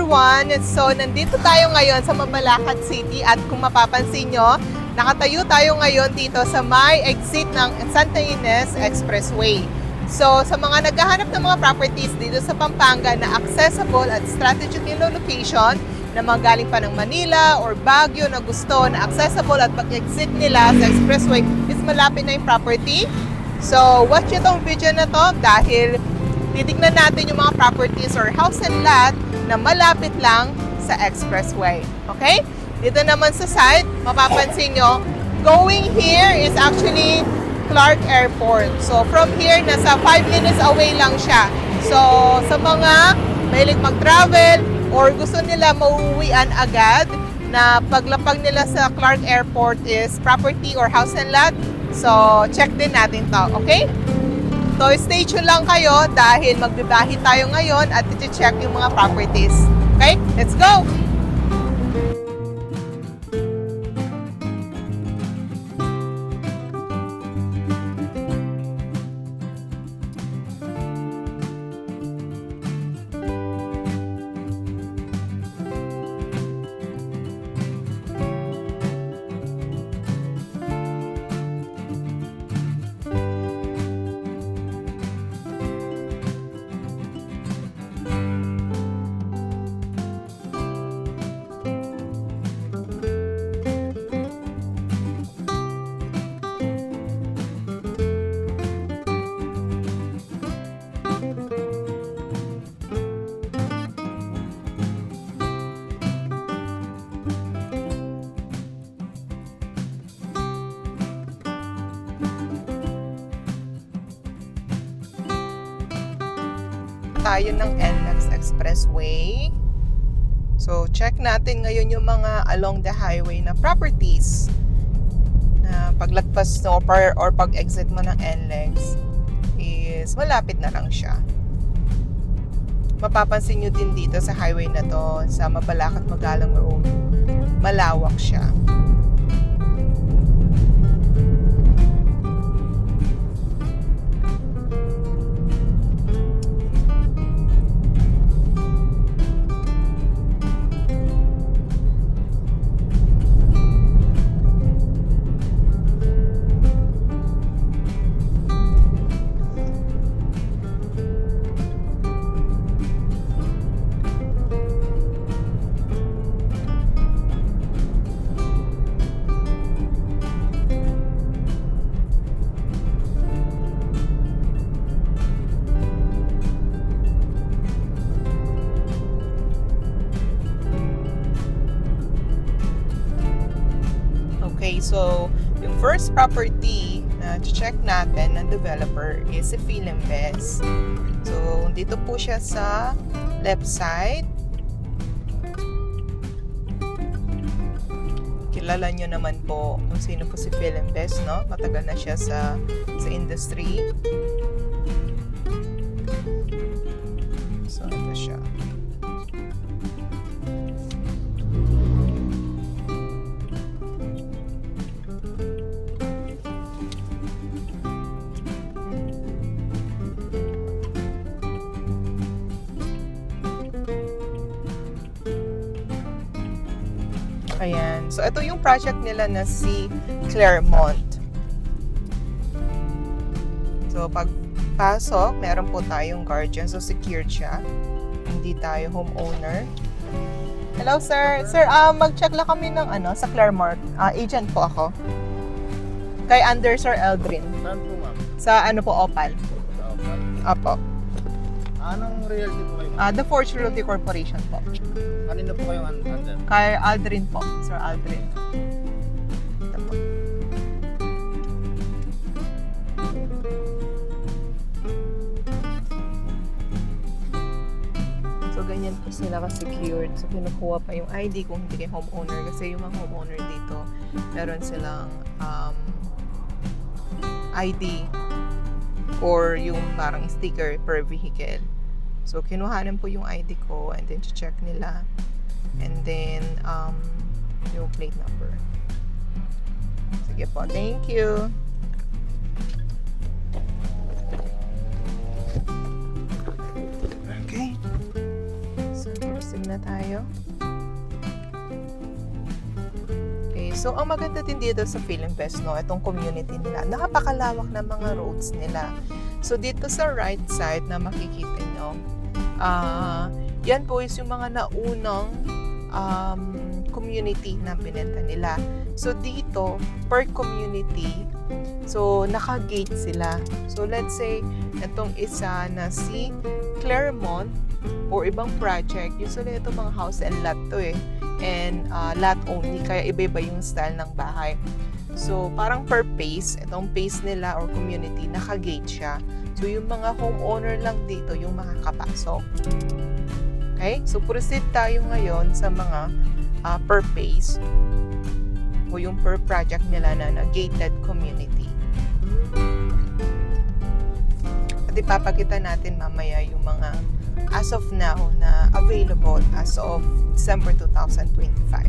everyone! So, nandito tayo ngayon sa Mabalacat City at kung mapapansin nyo, nakatayo tayo ngayon dito sa may exit ng Santa Ynez Expressway. So, sa mga naghahanap ng mga properties dito sa Pampanga na accessible at strategic in location, na mga galing pa ng Manila or Baguio na gusto na accessible at pag-exit nila sa expressway is malapit na yung property. So, watch nyo tong video na to dahil titignan natin yung mga properties or house and lot na malapit lang sa expressway. Okay? Dito naman sa side, mapapansin nyo, going here is actually Clark Airport. So, from here, nasa 5 minutes away lang siya. So, sa mga mahilig mag-travel or gusto nila mauuwian agad na paglapag nila sa Clark Airport is property or house and lot, so check din natin to, okay? So stay tuned lang kayo dahil magbibahi tayo ngayon at i-check yung mga properties. Okay? Let's go! Tayo ng NLEX Expressway. So, check natin ngayon yung mga along the highway na properties na paglagpas no, or pag-exit mo ng NLEX is malapit na lang siya. Mapapansin nyo din dito sa highway na to, sa Mabalacat Magalang Road, malawak siya. Okay, so yung first property na check natin ng developer is si Philinvest. So, dito po siya sa left side. Kilala nyo naman po kung sino po si Philinvest, no? Matagal na siya sa industry. So, ito siya. Ayan. So, ito yung project nila na si Claremont. So, pagpasok, meron po tayong guardian. So, secured siya. Hindi tayo homeowner. Hello, sir. Sir, mag-check lang kami ng sa Claremont. Agent po ako. Kay under Sir Eldrin. Saan po, ma'am? Sa po, Opal. Sa Opal. Apo. Anong realty po kayo? The Fortune Realty Corporation po. Kanino po kayong under? Kay Aldrin po. Sir Aldrin. Ito po. So, ganyan po sila ka-secured. So, kinukuha pa yung ID kung hindi kayo homeowner. Kasi yung mga homeowner dito, meron silang ID or yung parang sticker per vehicle. So, kinuhanan po yung ID ko and then check nila. And then, yung plate number. Sige po. Thank you. Okay. So, na tayo. Okay, so ang maganda din dito sa Philinvest, no, itong community nila, napakalawak ng mga roads nila. So dito sa right side na makikita nyo, yan po is yung mga naunang community na binenta nila. So dito, per community, so naka-gate sila. So let's say, itong isa na si Claremont or ibang project, usually ito mga house and lot to eh. And lot only, kaya iba-iba yung style ng bahay. So parang per phase, itong phase nila or community, naka-gate siya. So yung mga homeowner lang dito yung makakapasok. Okay? So proceed tayo ngayon sa mga per phase o yung per project nila na gated community. At ipapakita natin mamaya yung mga as of now na available as of December 2025.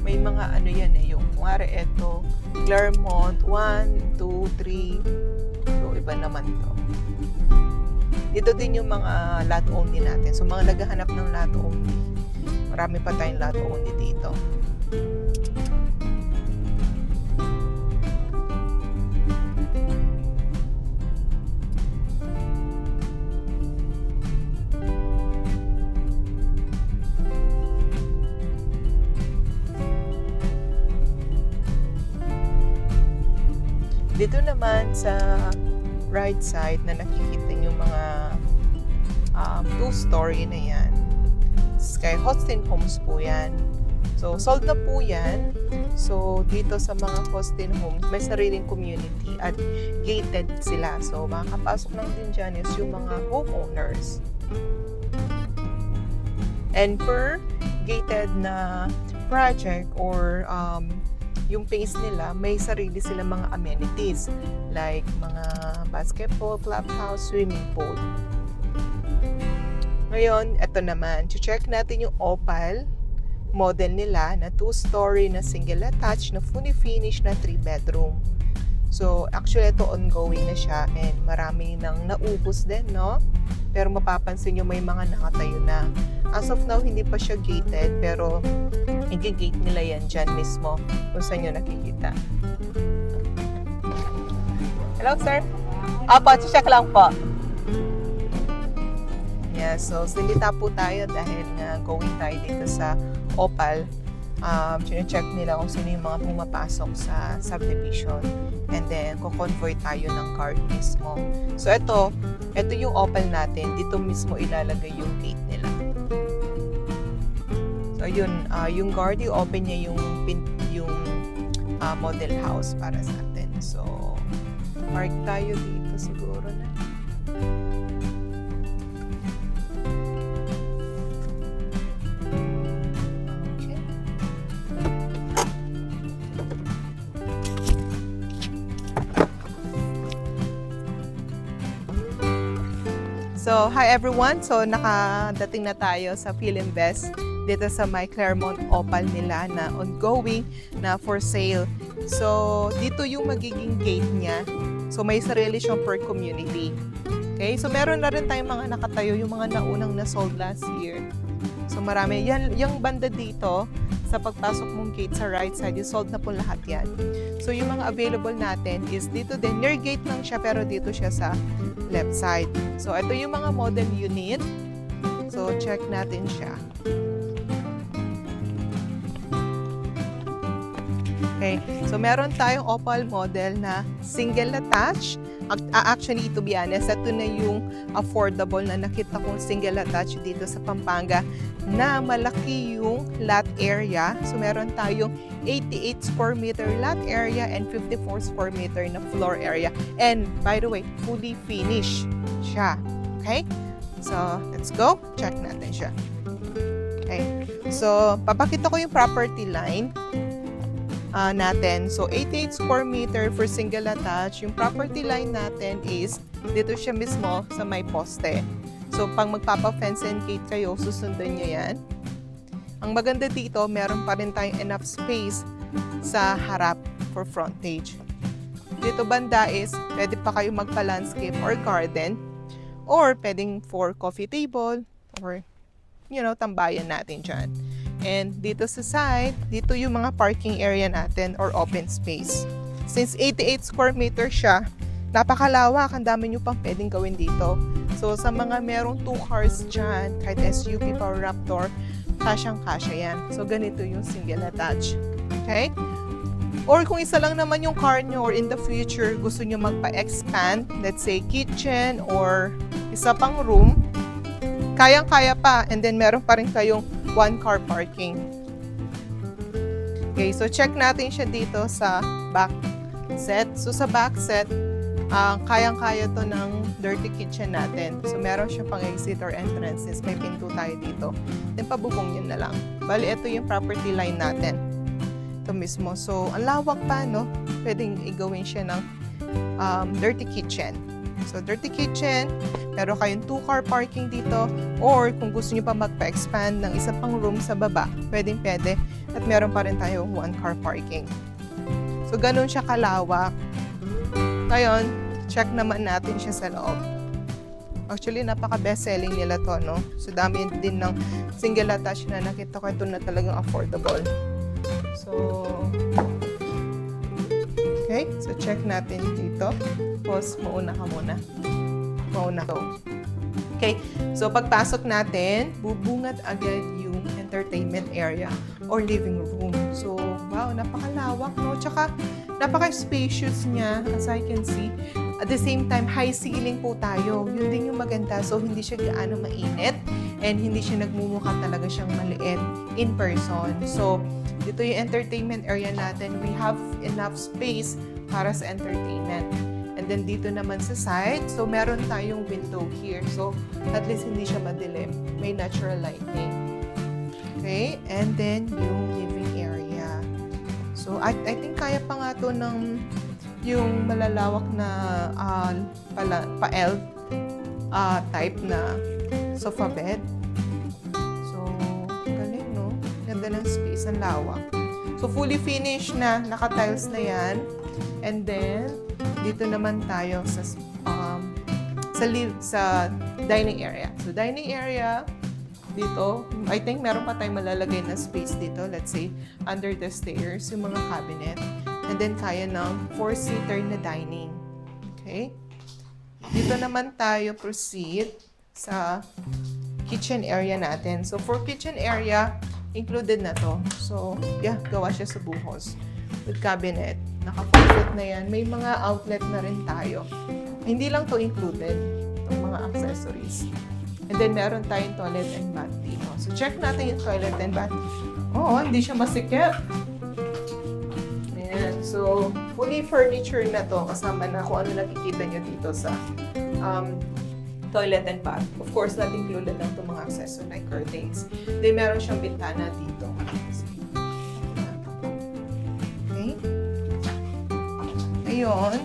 May mga ano yan eh, yung kumari eto, Claremont, 1, 2, 3, so iba naman to. Dito din yung mga lot only natin. So mga naghahanap ng lot only. Marami pa tayong lot only dito. Dito naman sa right side na nakikita nyo mga two-story na yan. Sky Hostin Homes po yan. So, sold na po yan. So, dito sa mga Hostin Homes, may sariling community at gated sila. So, makakapasok lang din dyan is yung mga homeowners. And per gated na project or yung phase nila, may sarili sila mga amenities like mga basketball, clubhouse, swimming pool. Ngayon, eto naman, check natin yung Opal model nila na 2-story na single attached na fully finished na 3-bedroom. So, actually, ito ongoing na siya and marami nang naubos din, no? Pero mapapansin nyo may mga nakatayo na. As of now, hindi pa siya gated, pero i-gate nila yan dyan mismo kung saan nyo nakikita. Hello, sir? Apo, check lang po. Yeah, so sinita po tayo dahil going tayo dito sa Opal. Check nila kung sino yung mga pumapasok sa subdivision. And then, kukonvoy tayo ng card mismo. So, ito yung Opal natin. Dito mismo ilalagay yung gate nila. So, yun, yung guard, i-open niya yung model house para sa atin. So, park tayo dito siguro na. Okay. So, hi everyone. So, nakadating na tayo sa Philinvest dito sa my Claremont Opal nila na ongoing na for sale. So, dito yung magiging gate niya. So, may sarili siyang per community. Okay? So, meron na rin tayong mga nakatayo, yung mga naunang na-sold last year. So, marami. Yan, yung banda dito, sa pagpasok mong gate sa right side, yung sold na po lahat yan. So, yung mga available natin is dito din. Near gate lang siya, pero dito siya sa left side. So, ito yung mga model unit. So, check natin siya. Okay, so meron tayong Opal model na single attached. Actually, to be honest, ito na yung affordable na nakita kong single attached dito sa Pampanga na malaki yung lot area. So meron tayong 88 square meter lot area and 54 square meter na floor area. And by the way, fully finished siya. Okay? So, let's go. Check natin siya. Okay. So, papakita ko yung property line natin. So, 88 square meter for single attached. Yung property line natin is dito siya mismo sa may poste. So, pag magpapa-fence and gate kayo, susundan nyo yan. Ang maganda dito, meron pa rin tayong enough space sa harap. for frontage. Dito banda is, pwede pa kayo magpa-landscape or garden, or pwedeng for coffee table, or, tambayan natin dyan. And dito sa side, dito yung mga parking area natin or open space. Since 88 square meter siya, napakalawak, ang dami nyo pang pwedeng gawin dito. So, sa mga merong 2 cars dyan, kahit SUV pa or Raptor, kasyang-kasya yan. So, ganito yung single attach. Okay? Or kung isa lang naman yung car nyo or in the future, gusto nyo magpa-expand, let's say kitchen or isa pang room, kayang-kaya pa. And then, meron pa rin kayong 1 car parking. Okay, so check natin siya dito sa back set. So, sa back set, kayang-kaya to ng dirty kitchen natin. So, meron siya pang exit or entrance since may pinto tayo dito. Then, pabubong yun na lang. Bali, ito yung property line natin. Ito mismo. So, ang lawak pa, no? Pwedeng igawin siya ng dirty kitchen. So, dirty kitchen, meron kayong 2 car parking dito, or kung gusto nyo pa magpa-expand ng isa pang room sa baba, pwedeng-pwede. At meron pa rin tayong 1 car parking. So, ganun siya kalawak. Ngayon, check naman natin siya sa loob. Actually, napaka-best-selling nila to, no? So, dami din ng single attach na nakita ko. Ito na talagang affordable. So, okay. So, check natin dito. Pause, mauna ka muna. Mauna ko. Okay. So, pagpasok natin, bubungat agad yung entertainment area or living room. So, wow, napakalawak, no? Tsaka, napaka-spacious niya, as I can see. At the same time, high ceiling po tayo. Yun din yung maganda. So, hindi siya gaano mainit and hindi siya nagmumukha talaga siyang maliit in person. So, dito yung entertainment area natin. We have enough space para sa entertainment. And then, dito naman sa side, so meron tayong window here. So, at least hindi siya madilim. May natural lighting. Okay? And then, yung living area. So, I think kaya pa nga to ng yung malalawak na pa-L type na sofa bed. So, galing, no? Ganda ng space, ang lawak. So, fully finished na, naka-tiles na yan. And then, dito naman tayo sa dining area. So, dining area, dito, I think meron pa tayong malalagay na space dito. Let's say, under the stairs, yung mga cabinet. And then, kaya ng 4-seater na dining. Okay? Dito naman tayo proceed sa kitchen area natin. So, for kitchen area, included na to. So, yeah, gawa siya sa buhos. With cabinet. Naka-faucet na yan. May mga outlet na rin tayo. Hindi lang to included. Itong mga accessories. And then, meron tayong toilet and bath dito. So, check natin yung toilet and bath. Oo, hindi siya masikip. Ayan. So, fully furniture na to. Kasama na kung ano nakikita nyo dito sa toilet and bath. Of course, not included lang itong mga accessories like curtains. Then, meron siyang bintana dito. Okay? Ayun.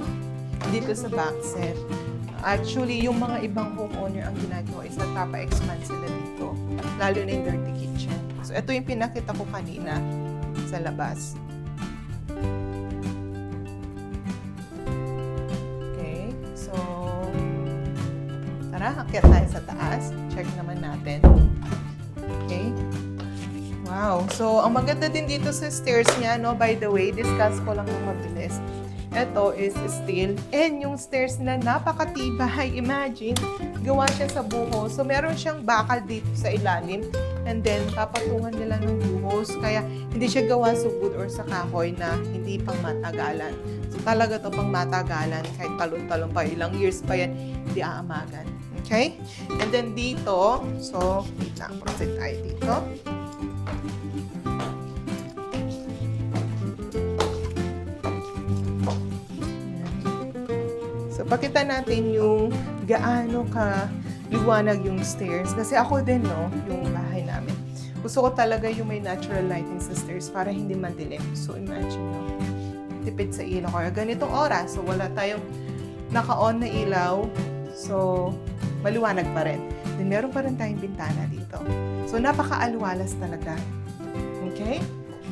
Dito sa back set. Actually, yung mga ibang homeowner ang ginagawa is nagpapa-expand sila dito. Lalo na yung dirty kitchen. So, ito yung pinakita ko kanina sa labas. Okay. So, tara, akyat tayo sa taas. Check naman natin. Okay. Wow. So, ang maganda din dito sa stairs niya, no? By the way, discuss ko lang ng mabilis. Ito is steel. And yung stairs nila, napakatibay. Imagine, gawa siya sa buhos. So, meron siyang bakal dito sa ilalim. And then, papatungan nila ng buhos. Kaya, hindi siya gawa sa wood or sa kahoy na hindi pang matagalan. So, talaga to pang matagalan. Kahit talon-talon pa, ilang years pa yan, hindi aamagan. Okay? And then, dito, so, wait lang, proceed tayo dito. Pakita natin yung gaano ka liwanag yung stairs. Kasi ako din, no, yung bahay namin. Gusto ko talaga yung may natural lighting sa stairs para hindi madilim. So, imagine nyo, tipid sa ilaw. Kaya ganitong oras, so wala tayong naka-on na ilaw. So, maliwanag pa rin. Then, meron pa rin tayong bintana dito. So, napaka-alwalas talaga. Okay?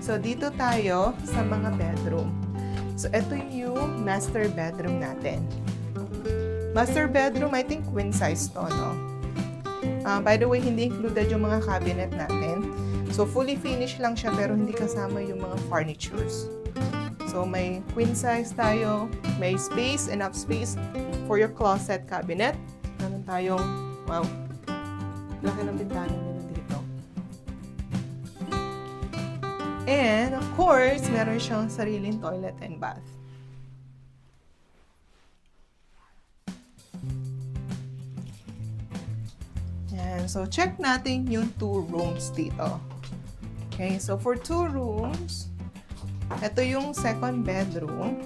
So, dito tayo sa mga bedroom. So, ito yung master bedroom natin. Master bedroom, I think queen size to, no? By the way, hindi included yung mga cabinet natin. So, fully finished lang siya pero hindi kasama yung mga furnitures. So, may queen size tayo, may space, enough space for your closet cabinet. Meron tayong, wow, laki ng bintana nila dito. And, of course, meron siyang sariling toilet and bath. Yan. So, check natin yung 2 rooms dito. Okay, so for 2 rooms, ito yung second bedroom.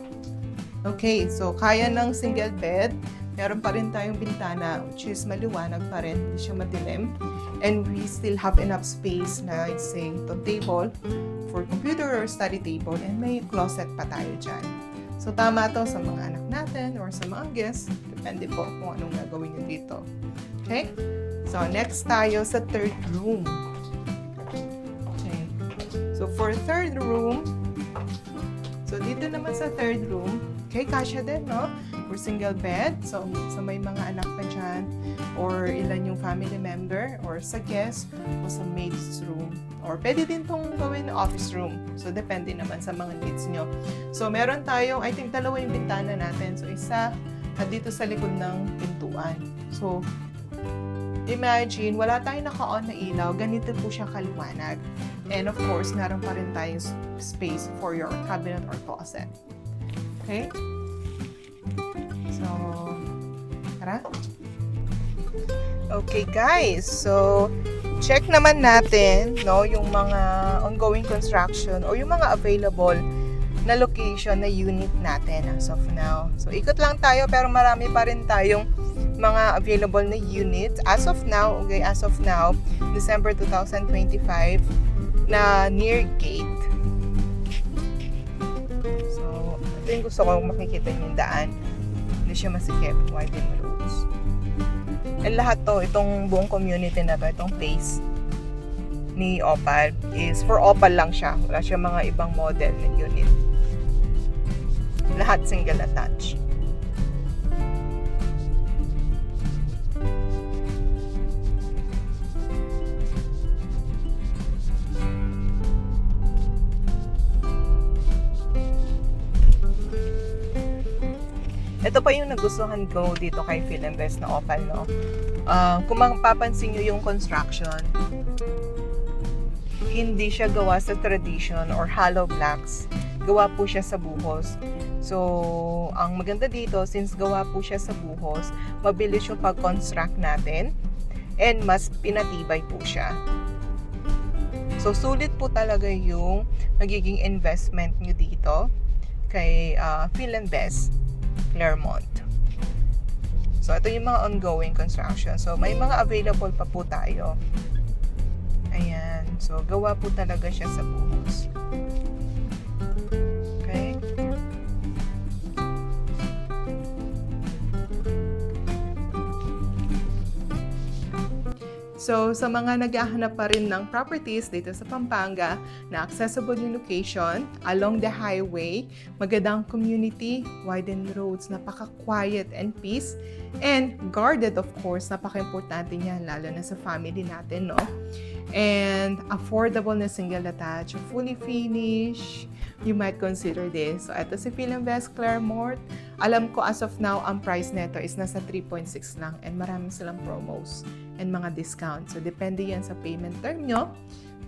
Okay, so kaya ng single bed. Meron pa rin tayong bintana, which is maliwanag pa rin, hindi siya madilim. And we still have enough space na, say, itong table for computer or study table. And may closet pa tayo dyan. So, tama to sa mga anak natin or sa mga guests. Depende po kung anong gagawin nyo dito. Okay? So, next tayo sa third room. Okay. So, for third room, so dito naman sa third room, okay, kasya din, no? For single bed, so may mga anak pa dyan, or ilan yung family member, or sa guest, o sa maid's room. Or pwede din tong gawin na office room. So, depende naman sa mga needs nyo. So, meron tayong, I think, 2 yung bintana natin. So, isa dito sa likod ng pintuan. So, imagine, wala tayong naka-on na ilaw, ganito po siya kaliwanag. And of course, meron pa rin tayong space for your cabinet or closet. Okay? So, tara. Okay guys, so check naman natin, no, yung mga ongoing construction or yung mga available na location na unit natin as of now. So, ikot lang tayo pero marami pa rin tayong mga available na units as of now, okay, as of now, December 2025 na near gate. So, ito yung gusto ko makikita yung daan. Hindi siya masikip, widen roads. And lahat to, itong buong community na to, itong place ni Opal is for Opal lang siya. Wala siya mga ibang model na unit. Lahat single attached. Ito pa yung nagustuhan ko dito kay Philinvest na Opal, no? Kung mapapansin nyo yung construction, hindi siya gawa sa tradition or hollow blocks. Gawa po siya sa buhos. So, ang maganda dito, since gawa po siya sa buhos, mabilis yung pag-construct natin and mas pinatibay po siya. So, sulit po talaga yung magiging investment nyo dito kay Philinvest Clermont. So, ito yung mga ongoing construction. So, may mga available pa po tayo. Ayan. So, gawa po talaga siya sa buhos. Okay? So, sa mga naghahanap pa rin ng properties dito sa Pampanga na accessible yung location, along the highway, magandang community, widened roads, napaka-quiet and peace, and guarded of course, napaka-importante niyan, lalo na sa family natin, no? And affordable na single attached, fully finished, you might consider this. So, ito si Philinvest Clermont. Alam ko as of now, ang price nito is nasa 3.6 lang and maraming silang promos and mga discounts. So, depende yan sa payment term nyo.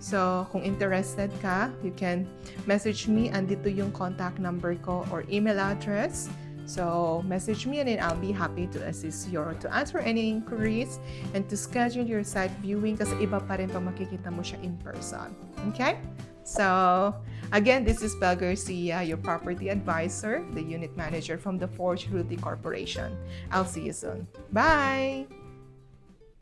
So, kung interested ka, you can message me. Andito yung contact number ko or email address. So, message me and then I'll be happy to assist you or to answer any inquiries and to schedule your site viewing kasi iba pa rin pag makikita mo siya in person. Okay? So, again, this is Bel Garcia, your property advisor, the unit manager from the Forge Realty Corporation. I'll see you soon. Bye!